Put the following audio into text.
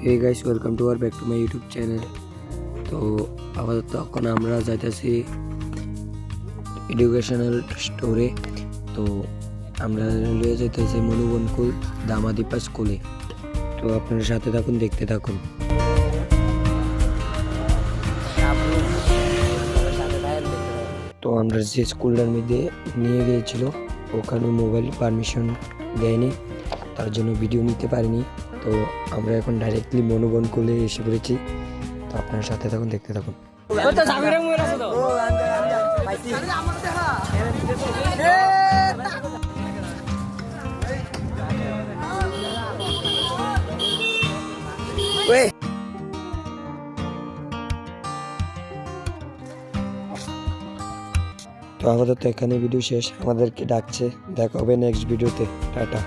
Hey guys, welcome to back to my YouTube channel. তো আপাতত এখন আমরা যাইতেছি এডুকেশনাল স্টোরে। তো আমরা লয়ে যাইতেছি মনুবনকুল দামাদিপা স্কুলে। তো আপনার সাথে থাকুন, দেখতে থাকুন। তো আমরা যে স্কুলটার মধ্যে নিয়ে গিয়েছিল ওখানে মোবাইল পারমিশন দেয়নি, তার জন্য ভিডিও নিতে পারিনি। তো আমরা এখন ডাইরেক্টলি মনুবনকুলে এসে পড়েছি। তো আপনার সাথে থাকুন, দেখতে থাকুন। তো আপাতত এখানে ভিডিও শেষ, আমাদেরকে ডাকছে, দেখা হবে নেক্সট ভিডিওতে। টাটা।